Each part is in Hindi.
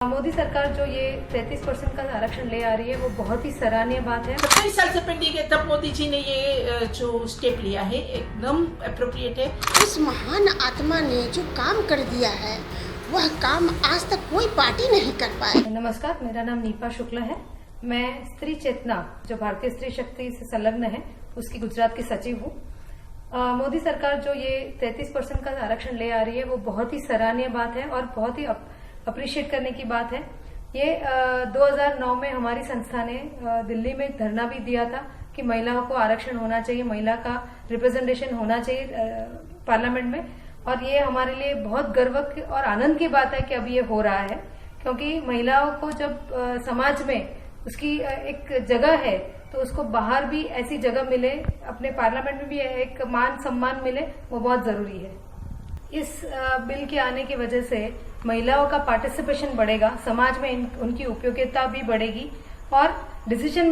मोदी सरकार जो ये 33% का आरक्षण ले आ रही है वो बहुत ही सराहनीय बात है। 27 साल से पेंडिंग है, तब मोदी जी ने ये जो स्टेप लिया है एकदम अप्रोप्रिएट है। उस महान आत्मा ने जो काम कर दिया है वह काम आज तक कोई पार्टी नहीं कर पाई। नमस्कार, मेरा नाम नीपा शुक्ला है। मैं स्त्री चेतना जो भारतीय स्त्री शक्ति से संलग्न है उसकी गुजरात की सचिव हूँ। मोदी सरकार जो ये 33% का आरक्षण ले आ रही है वो बहुत ही सराहनीय बात है और बहुत ही अप्रिशिएट करने की बात है। ये 2009 में हमारी संस्था ने दिल्ली में धरना भी दिया था कि महिलाओं को आरक्षण होना चाहिए, महिला का रिप्रेजेंटेशन होना चाहिए पार्लियामेंट में। और ये हमारे लिए बहुत गर्व और आनंद की बात है कि अभी ये हो रहा है, क्योंकि महिलाओं को जब समाज में उसकी एक जगह है तो उसको बाहर भी ऐसी जगह मिले, अपने पार्लियामेंट में भी एक मान सम्मान मिले, वो बहुत जरूरी है। इस बिल के आने की वजह से महिलाओं का पार्टिसिपेशन बढ़ेगा, समाज में उनकी उपयोगिता भी बढ़ेगी और डिसीजन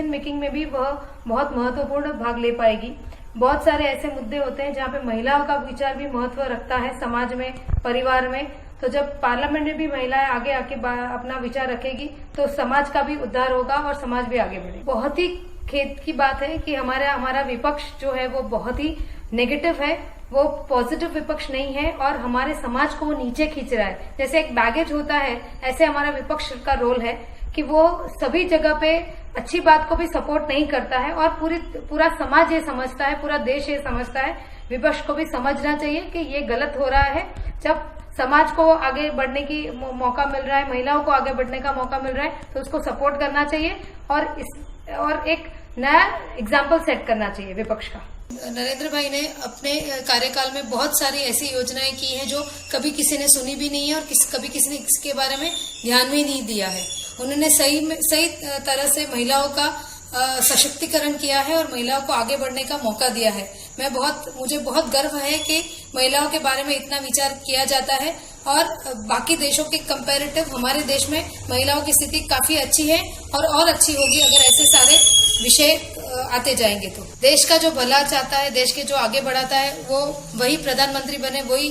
मेकिंग में भी वह बहुत महत्वपूर्ण भाग ले पाएगी। बहुत सारे ऐसे मुद्दे होते हैं जहाँ पे महिलाओं का विचार भी महत्व रखता है समाज में, परिवार में। तो जब पार्लियामेंट में भी महिलाएं आगे आके अपना विचार रखेगी तो समाज का भी उद्धार होगा और समाज भी आगे बढ़ेगा। बहुत ही खेद की बात है कि हमारा विपक्ष जो है वो बहुत ही नेगेटिव है, वो पॉजिटिव विपक्ष नहीं है और हमारे समाज को वो नीचे खींच रहा है। जैसे एक बैगेज होता है, ऐसे हमारा विपक्ष का रोल है कि वो सभी जगह पे अच्छी बात को भी सपोर्ट नहीं करता है और पूरा समाज ये समझता है, पूरा देश ये समझता है। विपक्ष को भी समझना चाहिए कि ये गलत हो रहा है। जब समाज को आगे बढ़ने की मौका मिल रहा है, महिलाओं को आगे बढ़ने का मौका मिल रहा है तो उसको सपोर्ट करना चाहिए और एक नया एग्जाम्पल सेट करना चाहिए विपक्ष का। नरेंद्र भाई ने अपने कार्यकाल में बहुत सारी ऐसी योजनाएं की हैं जो कभी किसी ने सुनी भी नहीं है और कभी किसी ने इसके बारे में ध्यान भी नहीं दिया है। उन्होंने सही तरह से महिलाओं का सशक्तिकरण किया है और महिलाओं को आगे बढ़ने का मौका दिया है। मुझे बहुत गर्व है कि महिलाओं के बारे में इतना विचार किया जाता है और बाकी देशों के कंपैरेटिव हमारे देश में महिलाओं की स्थिति काफी अच्छी है और अच्छी होगी अगर ऐसे सारे विषय आते जाएंगे। तो देश का जो भला चाहता है, देश के जो आगे बढ़ाता है, वो वही प्रधानमंत्री बने, वही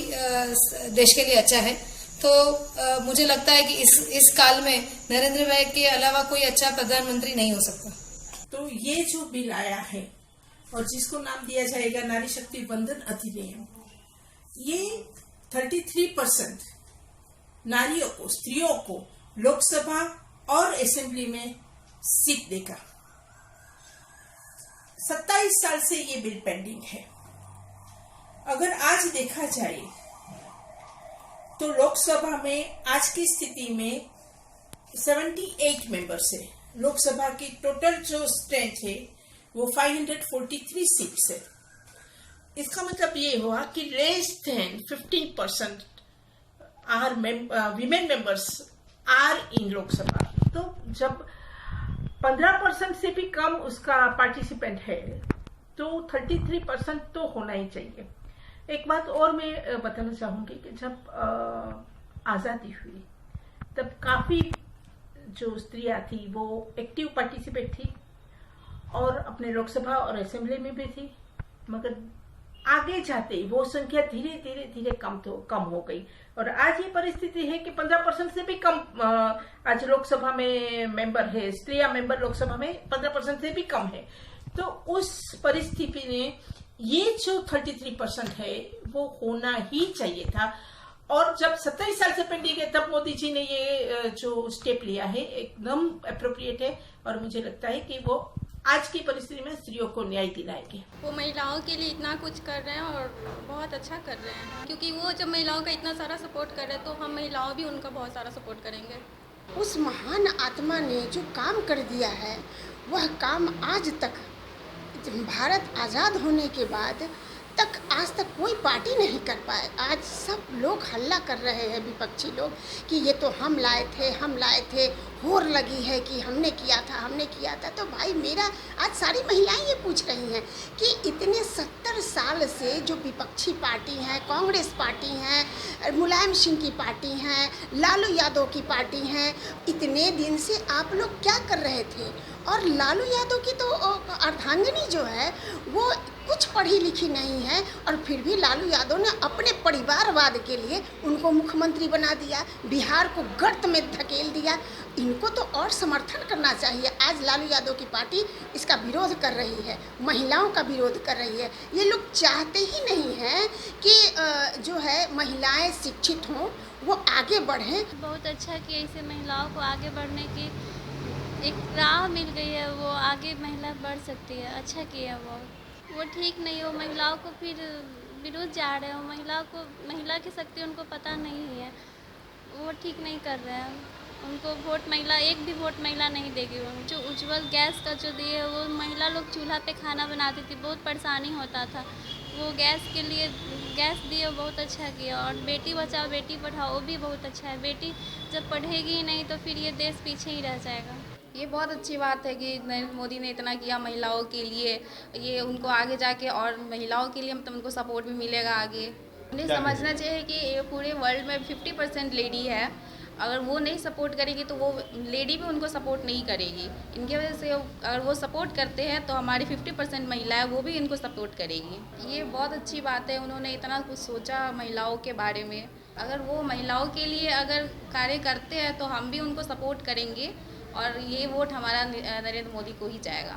देश के लिए अच्छा है। तो मुझे लगता है कि इस काल में नरेंद्र भाई के अलावा कोई अच्छा प्रधानमंत्री नहीं हो सकता। तो ये जो बिल आया है और जिसको नाम दिया जाएगा नारी शक्ति वंदन अधिनियम, ये 33% नारियों को, स्त्रियों को लोकसभा और असेंबली में सीट देगा। 27 साल से ये बिल पेंडिंग है। अगर आज देखा जाए तो लोकसभा में आज की स्थिति में 78 मेंबर्स है। लोकसभा की टोटल जो स्ट्रेंथ है वो 543 सीट्स है। इसका मतलब ये हुआ कि less than 15% are women members are in Lok Sabha. तो जब 15% से भी कम उसका पार्टिसिपेंट है तो 33% तो होना ही चाहिए। एक बात और मैं बताना चाहूंगी कि जब आजादी हुई तब काफी जो स्त्रियां थी वो एक्टिव पार्टिसिपेट थी और अपने लोकसभा और असेंबली में भी थी, मगर आगे जाते वो संख्या धीरे धीरे कम हो गई और आज ये परिस्थिति है कि 15% से भी कम आज लोकसभा में मेंबर है, स्त्रियां मेंबर लोकसभा में 15% से भी कम है। तो उस परिस्थिति में ये जो 33% है वो होना ही चाहिए था। और जब 27 साल से पेंडिंग है तब मोदी जी ने ये जो स्टेप लिया है एकदम अप्रोप्रिएट है और मुझे लगता है कि वो आज की परिस्थिति में स्त्रियों को न्याय दिलाएंगे। वो महिलाओं के लिए इतना कुछ कर रहे हैं और बहुत अच्छा कर रहे हैं, क्योंकि वो जब महिलाओं का इतना सारा सपोर्ट कर रहे हैं तो हम महिलाओं भी उनका बहुत सारा सपोर्ट करेंगे। उस महान आत्मा ने जो काम कर दिया है वह काम आज तक भारत आज़ाद होने के बाद तक आज तक कोई पार्टी नहीं कर पाए। आज सब लोग हल्ला कर रहे हैं, विपक्षी लोग, कि ये तो हम लाए थे, होर लगी है कि हमने किया था। तो भाई मेरा आज सारी महिलाएं ये पूछ रही हैं कि इतने 70 साल से जो विपक्षी पार्टी हैं, कांग्रेस पार्टी हैं, मुलायम सिंह की पार्टी हैं, लालू यादव की पार्टी हैं, इतने दिन से आप लोग क्या कर रहे थे? और लालू यादव की तो अर्धांगिनी जो है वो कुछ पढ़ी लिखी नहीं है, और फिर भी लालू यादव ने अपने परिवारवाद के लिए उनको मुख्यमंत्री बना दिया, बिहार को गर्त में धकेल दिया। इनको तो और समर्थन करना चाहिए। आज लालू यादव की पार्टी इसका विरोध कर रही है, महिलाओं का विरोध कर रही है। ये लोग चाहते ही नहीं हैं कि जो है महिलाएं शिक्षित हों, वो आगे बढ़ें। बहुत अच्छा कि ऐसे महिलाओं को आगे बढ़ने की एक राह मिल गई है, वो आगे महिला बढ़ सकती है। अच्छा किया वो ठीक नहीं हो, महिलाओं को फिर विरोध जा रहे हो, महिला की शक्ति उनको पता नहीं है, वो ठीक नहीं कर रहे हैं। उनको वोट महिला, एक भी वोट महिला नहीं देगी। जो उज्ज्वल गैस का जो दिए, वो महिला लोग चूल्हा पे खाना बनाती थी, बहुत परेशानी होता था, वो गैस के लिए गैस दिए, बहुत अच्छा किया। और बेटी बचाओ बेटी पढ़ाओ, वो भी बहुत अच्छा है। बेटी जब पढ़ेगी ही नहीं तो फिर ये देश पीछे ही रह जाएगा। ये बहुत अच्छी बात है कि नरेंद्र मोदी ने इतना किया महिलाओं के लिए। ये उनको आगे जाके और महिलाओं के लिए मतलब उनको सपोर्ट भी मिलेगा आगे। उन्हें समझना चाहिए कि ये पूरे वर्ल्ड में 50% लेडी है, अगर वो नहीं सपोर्ट करेगी तो वो लेडी भी उनको सपोर्ट नहीं करेगी। इनकी वजह से अगर वो सपोर्ट करते हैं तो हमारी 50% महिला है, वो भी इनको सपोर्ट करेगी। ये बहुत अच्छी बात है, उन्होंने इतना कुछ सोचा महिलाओं के बारे में। अगर वो महिलाओं के लिए अगर कार्य करते हैं तो हम भी उनको सपोर्ट करेंगे और ये वोट हमारा नरेंद्र मोदी को ही जाएगा।